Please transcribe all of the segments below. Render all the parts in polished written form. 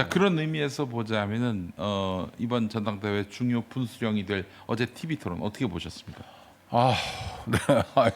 자, 그런 의미에서 보자면은 이번 전당대회 중요 분수령이 될 어제 TV 토론 어떻게 보셨습니까? 아, 네. 아니,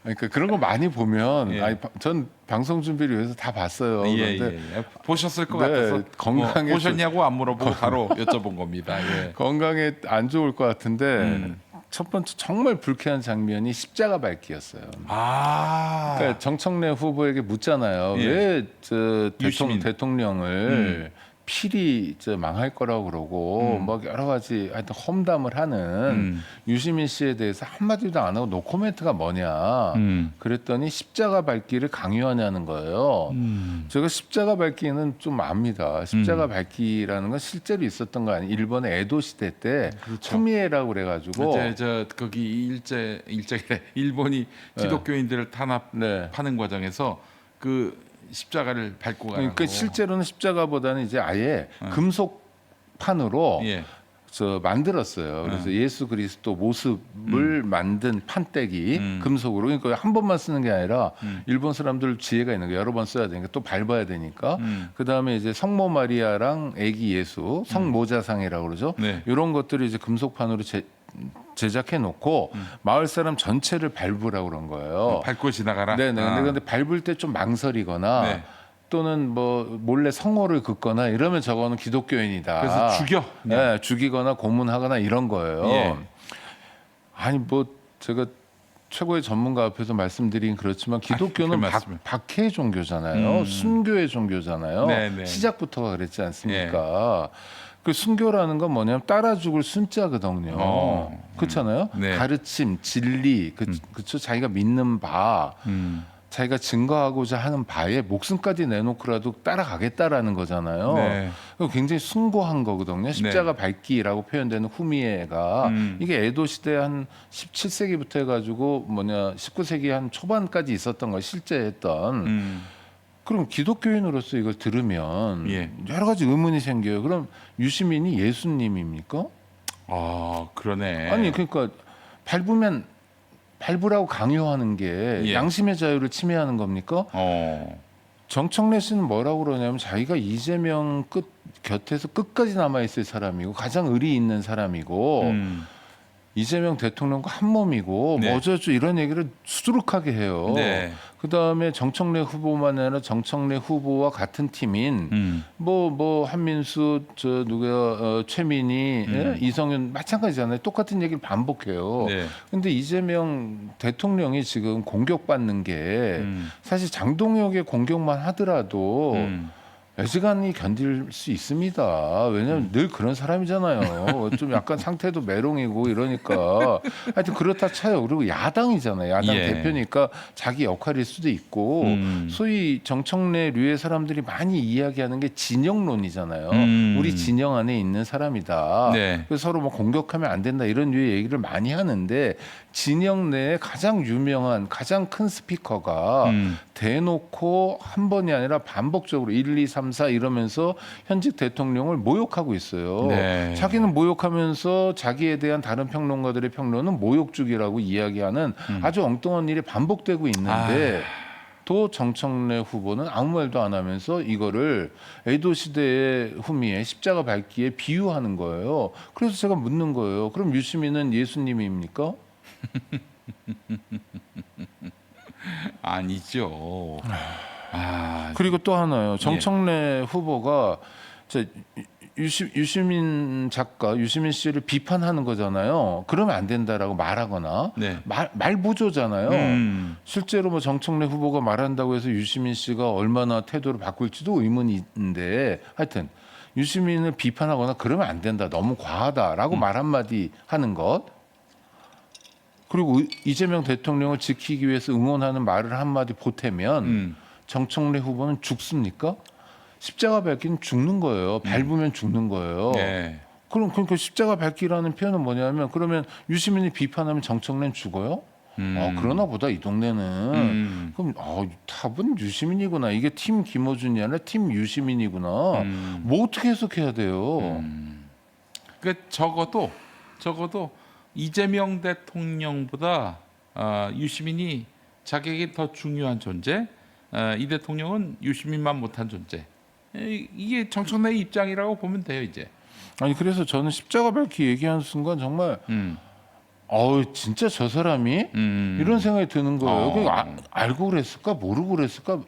그러니까 그런 거 많이 보면, 예. 아니, 전 방송 준비를 위해서 다 봤어요. 그런데 보셨을 것 네, 같아서 건강에 뭐 보셨냐고 안 물어보고 바로 여쭤본 겁니다. 예. 건강에 안 좋을 것 같은데 음. 첫 번째 정말 불쾌한 장면이 십자가 밟기였어요. 아, 그러니까 정청래 후보에게 묻잖아요. 예. 왜 저 유시민. 대통령을 필히 망할 거라고 그러고 막 여러 가지 하여튼 험담을 하는 유시민 씨에 대해서 한마디도 안 하고 노코멘트가 뭐냐. 그랬더니 십자가 밟기를 강요하냐는 거예요. 제가 십자가 밟기는 좀 압니다. 십자가 밟기라는 건 실제로 있었던 거 아니에요. 일본의 에도 시대 때 그렇죠. 후미에라고 그래가지고 이제 저 거기 일제 일본이 기독교인들을 탄압하는 네. 과정에서 그 십자가를 밟고 가라고. 그러니까 실제로는 십자가보다는 이제 아예 금속판으로 예. 만들었어요. 그래서 예수 그리스도 모습을 만든 판때기 금속으로. 그러니까 한 번만 쓰는 게 아니라 일본 사람들 지혜가 있는 거 여러 번 써야 되니까 또 밟아야 되니까. 그 다음에 이제 성모 마리아랑 아기 예수 성모자상이라고 그러죠. 네. 이런 것들을 이제 금속판으로 제작해 놓고 마을 사람 전체를 밟으라고 그런 거예요. 밟고 지나가라. 네네. 아. 근데 밟을 때 좀 망설이거나 네. 또는 뭐 몰래 성호를 긋거나 이러면 저거는 기독교인이다. 그래서 죽여. 네, 죽이거나 고문하거나 이런 거예요. 예. 아니 뭐 제가 최고의 전문가 앞에서 말씀드리긴 그렇지만 기독교는 말씀을. 박해의 종교잖아요. 순교의 종교잖아요. 네네. 시작부터가 그랬지 않습니까? 그 순교라는 건 뭐냐면 따라 죽을 순자거든요. 그렇잖아요. 네. 가르침, 진리, 그쵸? 자기가 믿는 바, 자기가 증거하고자 하는 바에 목숨까지 내놓고라도 따라가겠다라는 거잖아요. 네. 그거 굉장히 숭고한 거거든요. 십자가 밟기라고 표현되는 후미에가 이게 에도 시대 한 17세기부터 해가지고 19세기 한 초반까지 있었던 걸 실제 했던. 그럼 기독교인으로서 이걸 들으면 예. 여러 가지 의문이 생겨요. 그럼 유시민이 예수님입니까? 아, 그러네. 아니 그러니까 밟으라고 강요하는 게 예. 양심의 자유를 침해하는 겁니까? 정청래 씨는 뭐라고 그러냐면 자기가 이재명 곁에서 끝까지 남아 있을 사람이고 가장 의리 있는 사람이고 이재명 대통령과 한 몸이고 네. 뭐 어쩌죠 이런 얘기를 수두룩하게 해요. 네. 그다음에 정청래 후보만 아니라 정청래 후보와 같은 팀인 뭐 한민수 저 누구야 최민희 예? 이성윤 마찬가지잖아요. 똑같은 얘기를 반복해요. 네. 근데 이재명 대통령이 지금 공격받는 게 사실 장동혁의 공격만 하더라도 애지간히 견딜 수 있습니다. 왜냐하면 늘 그런 사람이잖아요. 좀 약간 상태도 메롱이고 이러니까 하여튼 그렇다 쳐요. 그리고 야당이잖아요. 야당 예. 대표니까 자기 역할일 수도 있고 소위 정청래류의 사람들이 많이 이야기하는 게 진영론이잖아요. 우리 진영 안에 있는 사람이다. 네. 그래서 서로 뭐 공격하면 안 된다 이런 류의 얘기를 많이 하는데 진영 내에 가장 유명한 가장 큰 스피커가 대놓고 한 번이 아니라 반복적으로 1, 2, 3, 4 이러면서 현직 대통령을 모욕하고 있어요. 네. 자기는 모욕하면서 자기에 대한 다른 평론가들의 평론은 모욕주기라고 이야기하는 아주 엉뚱한 일이 반복되고 있는데 또 정청래 후보는 아무 말도 안 하면서 이거를 에도 시대의 후미에 십자가 밟기에 비유하는 거예요. 그래서 제가 묻는 거예요. 그럼 유시민은 예수님입니까? 아니죠. 그리고 또 하나요. 정청래 후보가 유시민 작가, 유시민 씨를 비판하는 거잖아요. 그러면 안 된다라고 말하거나 네. 말부조잖아요. 실제로 뭐 정청래 후보가 말한다고 해서 유시민 씨가 얼마나 태도를 바꿀지도 의문인데 하여튼 유시민을 비판하거나 그러면 안 된다. 너무 과하다라고 말 한마디 하는 것. 그리고 이재명 대통령을 지키기 위해서 응원하는 말을 한마디 보태면 정청래 후보는 죽습니까? 십자가 밟기는 죽는 거예요. 밟으면 죽는 거예요. 네. 그러니까 십자가 밟기라는 표현은 뭐냐면 그러면 유시민이 비판하면 정청래는 죽어요? 그러나 보다 이 동네는 그럼 답은 유시민이구나. 이게 팀 김어준이 아니라 팀 유시민이구나. 뭐 어떻게 해석해야 돼요? 그 적어도 이재명 대통령보다 유시민이 자기에게 더 중요한 존재. 이 대통령은 유시민만 못한 존재. 이게 정청래의 입장이라고 보면 돼요 이제. 아니 그래서 저는 십자가 밝기 얘기하는 순간 정말 진짜 저 사람이 이런 생각이 드는 거예요. 알고 그랬을까 모르고 그랬을까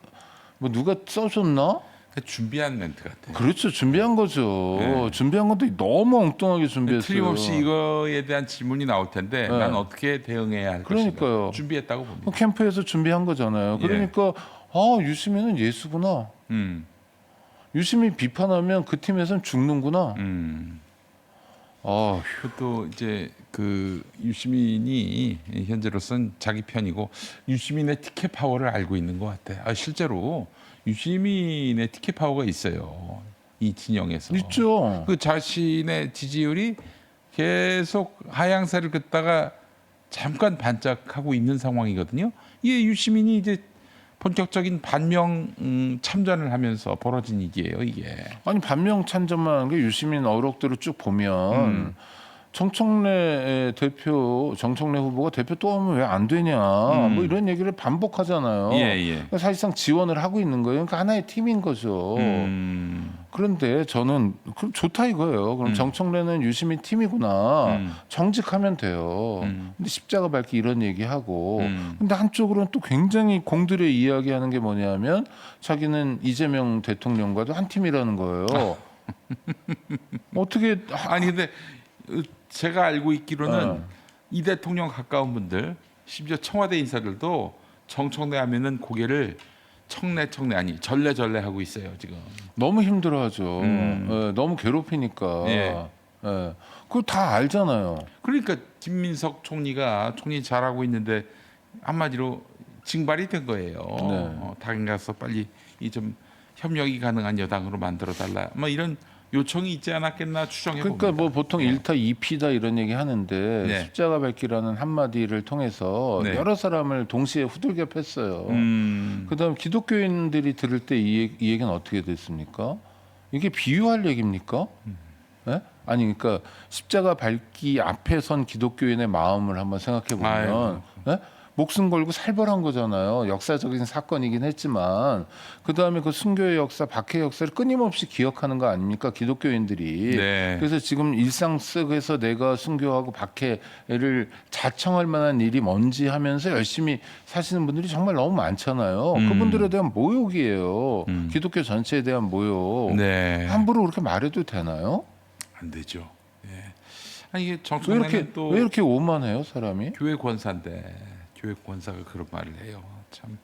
뭐 누가 써줬나? 준비한 멘트 같아요. 그렇죠. 준비한 거죠. 네. 준비한 건데 너무 엉뚱하게 준비했어요. 틀림없이 이거에 대한 질문이 나올 텐데 네. 난 어떻게 대응해야 할 그러니까요. 것인가 준비했다고 봅니다. 캠프에서 준비한 거잖아요. 예. 그러니까 유시민은 예수구나. 유시민 비판하면 그 팀에서는 죽는구나. 그것도 이제 그 유시민이 현재로선 자기 편이고 유시민의 티켓 파워를 알고 있는 것 같아. 실제로 유시민의 티켓 파워가 있어요. 이 진영에서. 있죠. 그 자신의 지지율이 계속 하향세를 긋다가 잠깐 반짝하고 있는 상황이거든요. 이게 유시민이 이제 본격적인 반명 참전을 하면서 벌어진 일이에요, 이게. 아니 반명 참전만 한 게 유시민 어록들을 쭉 보면 정청래 후보가 대표 또 하면 왜 안 되냐 뭐 이런 얘기를 반복하잖아요. 그러니까 사실상 지원을 하고 있는 거예요. 그러니까 하나의 팀인 거죠. 그런데 저는 그럼 좋다 이거예요. 그럼 정청래는 유시민 팀이구나. 정직하면 돼요. 근데 십자가 밝기 이런 얘기하고 근데 한쪽으로는 또 굉장히 공들여 이야기하는 게 뭐냐면 자기는 이재명 대통령과도 한 팀이라는 거예요. 어떻게 아니 근데 제가 알고 있기로는 이 대통령 가까운 분들 심지어 청와대 인사들도 정청래 하면은 고개를 청래 아니 절레 하고 있어요 지금. 너무 힘들어하죠. 너무 괴롭히니까. 그거 다 알잖아요. 그러니까 김민석 총리가 총리 잘하고 있는데 한마디로 징발이 된 거예요. 당에 가서 빨리 이 좀 협력이 가능한 여당으로 만들어 달라. 뭐 이런 요청이 있지 않았겠나 추정해 봅니다. 그러니까 뭐 보통 1타 2피다 이런 얘기 하는데 십자가 밝기라는 한마디를 통해서 여러 사람을 동시에 후들겨 팼어요. 그다음 기독교인들이 들을 때 이 얘기는 어떻게 됐습니까? 이게 비유할 얘기입니까? 아니 그러니까 십자가 밝기 앞에 선 기독교인의 마음을 한번 생각해 보면 목숨 걸고 살벌한 거잖아요. 역사적인 사건이긴 했지만 그다음에 그 순교의 역사, 박해의 역사를 끊임없이 기억하는 거 아닙니까? 기독교인들이. 그래서 지금 일상 속에서 내가 순교하고 박해를 자청할 만한 일이 뭔지 하면서 열심히 사시는 분들이 정말 너무 많잖아요. 그분들에 대한 모욕이에요. 기독교 전체에 대한 모욕. 함부로 그렇게 말해도 되나요? 안 되죠. 아니 이게 정청래는 왜 이렇게 오만해요, 사람이? 교회 권사인데 교회 권사가 그런 말을 해요. 참.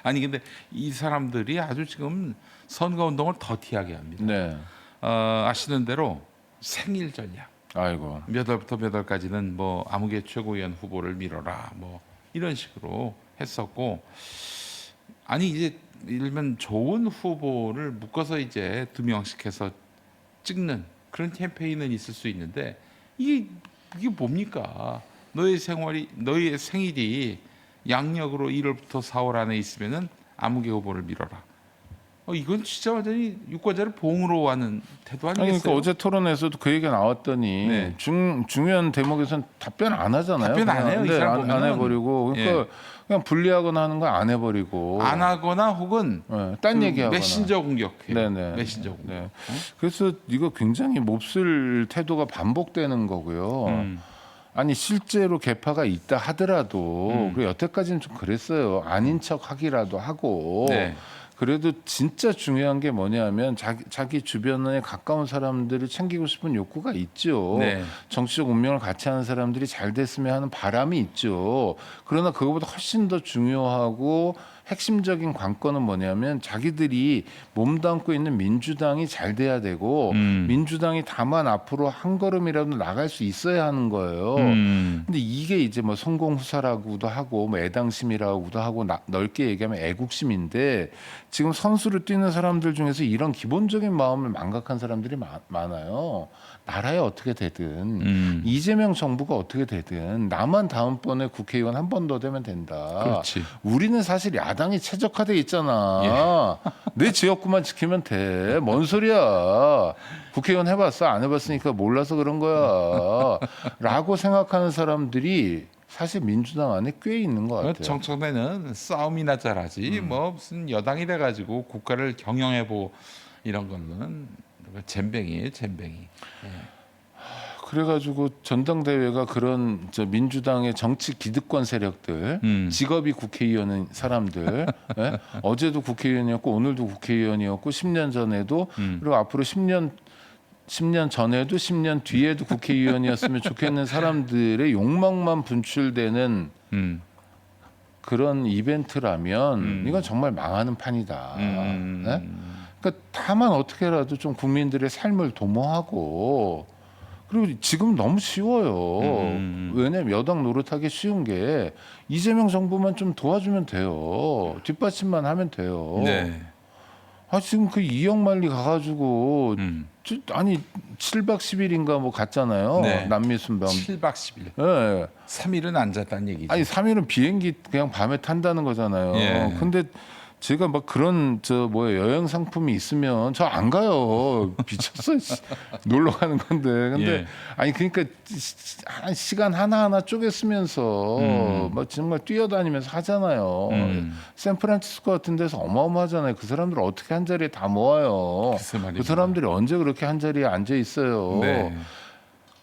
아니 근데 이 사람들이 아주 지금 선거 운동을 더티하게 합니다. 아시는 대로 생일 전략. 아이고. 몇 월부터 몇 월까지는 뭐 아무개 최고위원 후보를 밀어라. 뭐 이런 식으로 했었고 아니 이제 일면 좋은 후보를 묶어서 이제 2명씩 해서 찍는 그런 캠페인은 있을 수 있는데 이게 뭡니까? 너의 생일이 양력으로 1월부터 4월 안에 있으면은 아무개 후보를 밀어라. 이건 진짜 완전히 유권자를 봉으로 하는 태도 아니겠어요? 그러니까 어제 토론에서도 그 얘기가 나왔더니 중요한 대목에서는 답변 안 하잖아요. 답변 안 해요. 이 사람 안 해버리고 그러니까 그냥 분리하거나 하는 거 안 해버리고 안 하거나 혹은 딴 얘기하거나 메신저 공격해요. 메신저 공격. 그래서 이거 굉장히 몹쓸 태도가 반복되는 거고요. 아니 실제로 개파가 있다 하더라도 그 여태까지는 좀 그랬어요. 아닌 척 하기라도 하고 그래도 진짜 중요한 게 뭐냐면 자기 주변에 가까운 사람들을 챙기고 싶은 욕구가 있죠. 정치적 운명을 같이 하는 사람들이 잘 됐으면 하는 바람이 있죠. 그러나 그거보다 훨씬 더 중요하고 핵심적인 관건은 뭐냐면 자기들이 몸담고 있는 민주당이 잘 돼야 되고 민주당이 다만 앞으로 한 걸음이라도 나갈 수 있어야 하는 거예요. 근데 이게 이제 뭐 성공후사라고도 하고 뭐 애당심이라고도 하고 넓게 얘기하면 애국심인데 지금 선수를 뛰는 사람들 중에서 이런 기본적인 마음을 망각한 사람들이 많아요. 나라에 어떻게 되든 이재명 정부가 어떻게 되든 나만 다음번에 국회의원 한 번 더 되면 된다. 그렇지. 우리는 사실 야당이 최적화돼 있잖아. 내 지역구만 지키면 돼. 뭔 소리야. 국회의원 해봤어? 안 해봤으니까 몰라서 그런 거야. 라고 생각하는 사람들이 사실 민주당 안에 꽤 있는 것 같아요. 정청래는 싸움이나 잘하지 뭐 무슨 여당이 돼가지고 국가를 경영해보 이런 거는 잼뱅이에요, 잼뱅이. 그래가지고 전당대회가 그런 민주당의 정치 기득권 세력들, 직업이 국회의원인 사람들, 예? 어제도 국회의원이었고 오늘도 국회의원이었고 10년 전에도 그리고 앞으로 10년 전에도 10년 뒤에도 국회의원이었으면 좋겠는 사람들의 욕망만 분출되는 그런 이벤트라면 이건 정말 망하는 판이다. 예? 그러니까 다만 어떻게라도 좀 국민들의 삶을 도모하고 그리고 지금 너무 쉬워요. 왜냐하면 여당 노릇하기 쉬운 게 이재명 정부만 좀 도와주면 돼요. 뒷받침만 하면 돼요. 네. 지금 그 이영만리 가가지고 아니 7박 10일인가 뭐 갔잖아요. 네. 남미 순방. 7박 10일. 예. 3일은 안 잤다는 얘기죠. 아니 3일은 비행기 그냥 밤에 탄다는 거잖아요. 예. 근데 제가 막 그런 여행 상품이 있으면 저 안 가요. 미쳤어. 놀러 가는 건데. 근데 예. 아니 그러니까 시간 하나하나 쪼개 쓰면서 막 정말 뛰어다니면서 하잖아요. 샌프란시스코 같은 데서 어마어마하잖아요. 그 사람들 어떻게 한 자리에 다 모아요. 글쎄 말입니다. 그 사람들이 언제 그렇게 한 자리에 앉아 있어요. 네.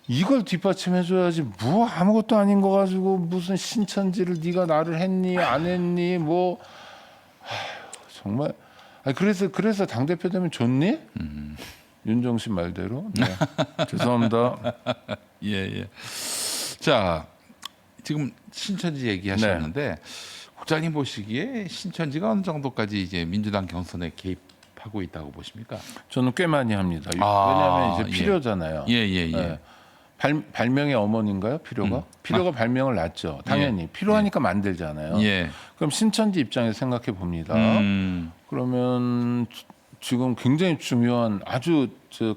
이걸 뒷받침해줘야지 뭐 아무것도 아닌 거 가지고 무슨 신천지를 네가 나를 했니 안 했니 뭐 정말 그래서 당 대표 되면 좋니? 윤종신 말대로. 네. 죄송합니다. 예. 자, 지금 신천지 얘기하셨는데 국장님 보시기에 신천지가 어느 정도까지 이제 민주당 경선에 개입하고 있다고 보십니까? 저는 꽤 많이 합니다. 아, 왜냐하면 이제 필요잖아요. 예. 네. 발명의 어머니인가요? 필요가 발명을 낳죠. 당연히 필요하니까 만들잖아요. 예. 그럼 신천지 입장에서 생각해 봅니다. 그러면 지금 굉장히 중요한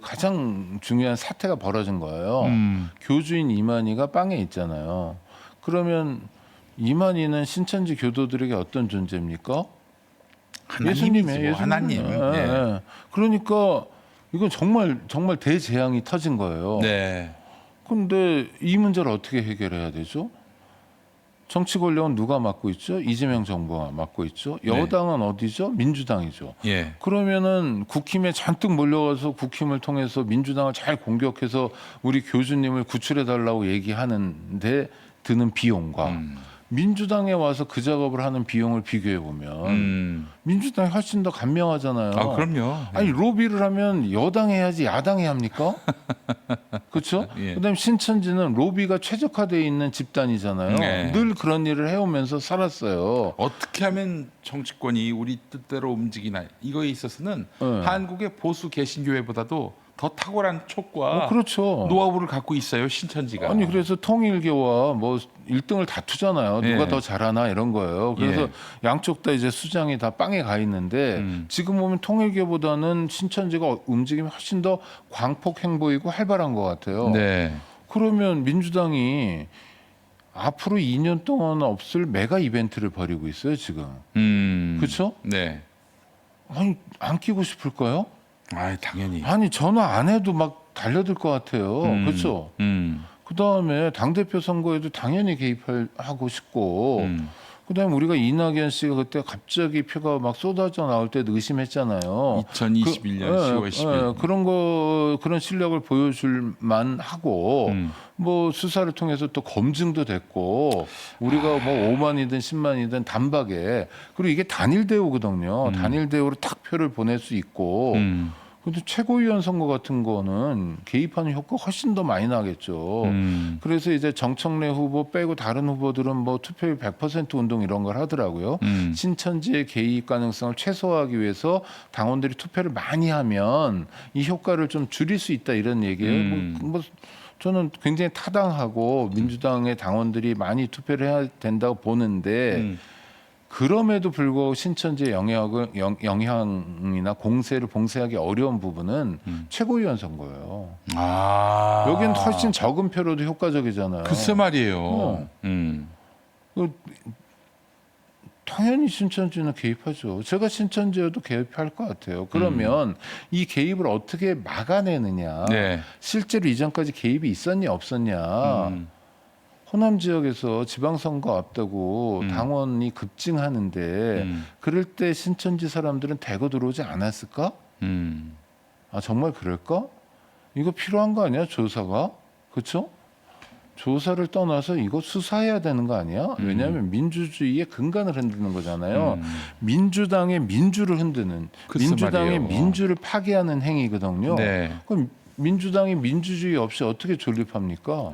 가장 중요한 사태가 벌어진 거예요. 교주인 이만희가 빵에 있잖아요. 그러면 이만희는 신천지 교도들에게 어떤 존재입니까? 하나님이죠. 하나님. 예. 그러니까 이건 정말 대재앙이 터진 거예요. 네. 근데 이 문제를 어떻게 해결해야 되죠? 정치 권력은 누가 맡고 있죠? 이재명 정부가 맡고 있죠. 여당은 어디죠? 민주당이죠. 예. 그러면은 국힘에 잔뜩 몰려가서 국힘을 통해서 민주당을 잘 공격해서 우리 교주님을 구출해 달라고 얘기하는데 드는 비용과 민주당에 와서 그 작업을 하는 비용을 비교해 보면 민주당이 훨씬 더 간명하잖아요. 아, 그럼요. 아니 로비를 하면 여당 해야지 야당이 합니까? 그렇죠? 예. 그다음에 신천지는 로비가 최적화되어 있는 집단이잖아요. 네. 늘 그런 일을 해오면서 살았어요. 어떻게 하면 정치권이 우리 뜻대로 움직이나 이거에 있어서는 네. 한국의 보수 개신교회보다도 더 탁월한 촉과 그렇죠. 노하우를 갖고 있어요, 신천지가. 아니 그래서 통일교와 뭐 1등을 다투잖아요. 누가 예. 더 잘하나 이런 거예요. 그래서 예. 양쪽 다 이제 수장이 다 빵에 가 있는데 지금 보면 통일교보다는 신천지가 움직임이 훨씬 더 광폭 행보이고 활발한 것 같아요. 네. 그러면 민주당이 앞으로 2년 동안 없을 메가 이벤트를 벌이고 있어요 지금. 그렇죠? 네. 아니 안 끼고 싶을까요? 아, 당연히. 아니 전화 안 해도 막 달려들 것 같아요. 그렇죠? 그 다음에 당 대표 선거에도 당연히 개입하고 싶고. 그다음에 우리가 이낙연 씨가 그때 갑자기 표가 막 쏟아져 나올 때도 의심했잖아요. 2021년 10월 10일. 그런 실력을 보여줄 만하고 뭐 수사를 통해서 또 검증도 됐고 우리가 뭐 5만이든 10만이든 단박에 그리고 이게 단일 대우거든요. 단일 대우로 탁 표를 보낼 수 있고. 근데 최고위원 선거 같은 거는 개입하는 효과가 훨씬 더 많이 나겠죠. 그래서 이제 정청래 후보 빼고 다른 후보들은 뭐 투표율 100% 운동 이런 걸 하더라고요. 신천지의 개입 가능성을 최소화하기 위해서 당원들이 투표를 많이 하면 이 효과를 좀 줄일 수 있다 이런 얘기예요. 뭐 저는 굉장히 타당하고 민주당의 당원들이 많이 투표를 해야 된다고 보는데 그럼에도 불구하고 신천지의 영향이나 공세를 봉쇄하기 어려운 부분은 최고위원 선거예요. 아. 여기는 훨씬 적은 표로도 효과적이잖아요. 글쎄 말이에요. 당연히 신천지는 개입하죠. 제가 신천지여도 개입할 것 같아요. 그러면 이 개입을 어떻게 막아내느냐. 네. 실제로 이전까지 개입이 있었냐 없었냐. 호남 지역에서 지방선거 앞두고 당원이 급증하는데 그럴 때 신천지 사람들은 대거 들어오지 않았을까? 아 정말 그럴까? 이거 필요한 거 아니야 조사가? 그렇죠? 조사를 떠나서 이거 수사해야 되는 거 아니야? 왜냐하면 민주주의의 근간을 흔드는 거잖아요. 민주당의 민주를 흔드는 글쎄 민주당의 말이에요. 민주를 파괴하는 행위거든요. 네. 그럼 민주당이 민주주의 없이 어떻게 존립합니까?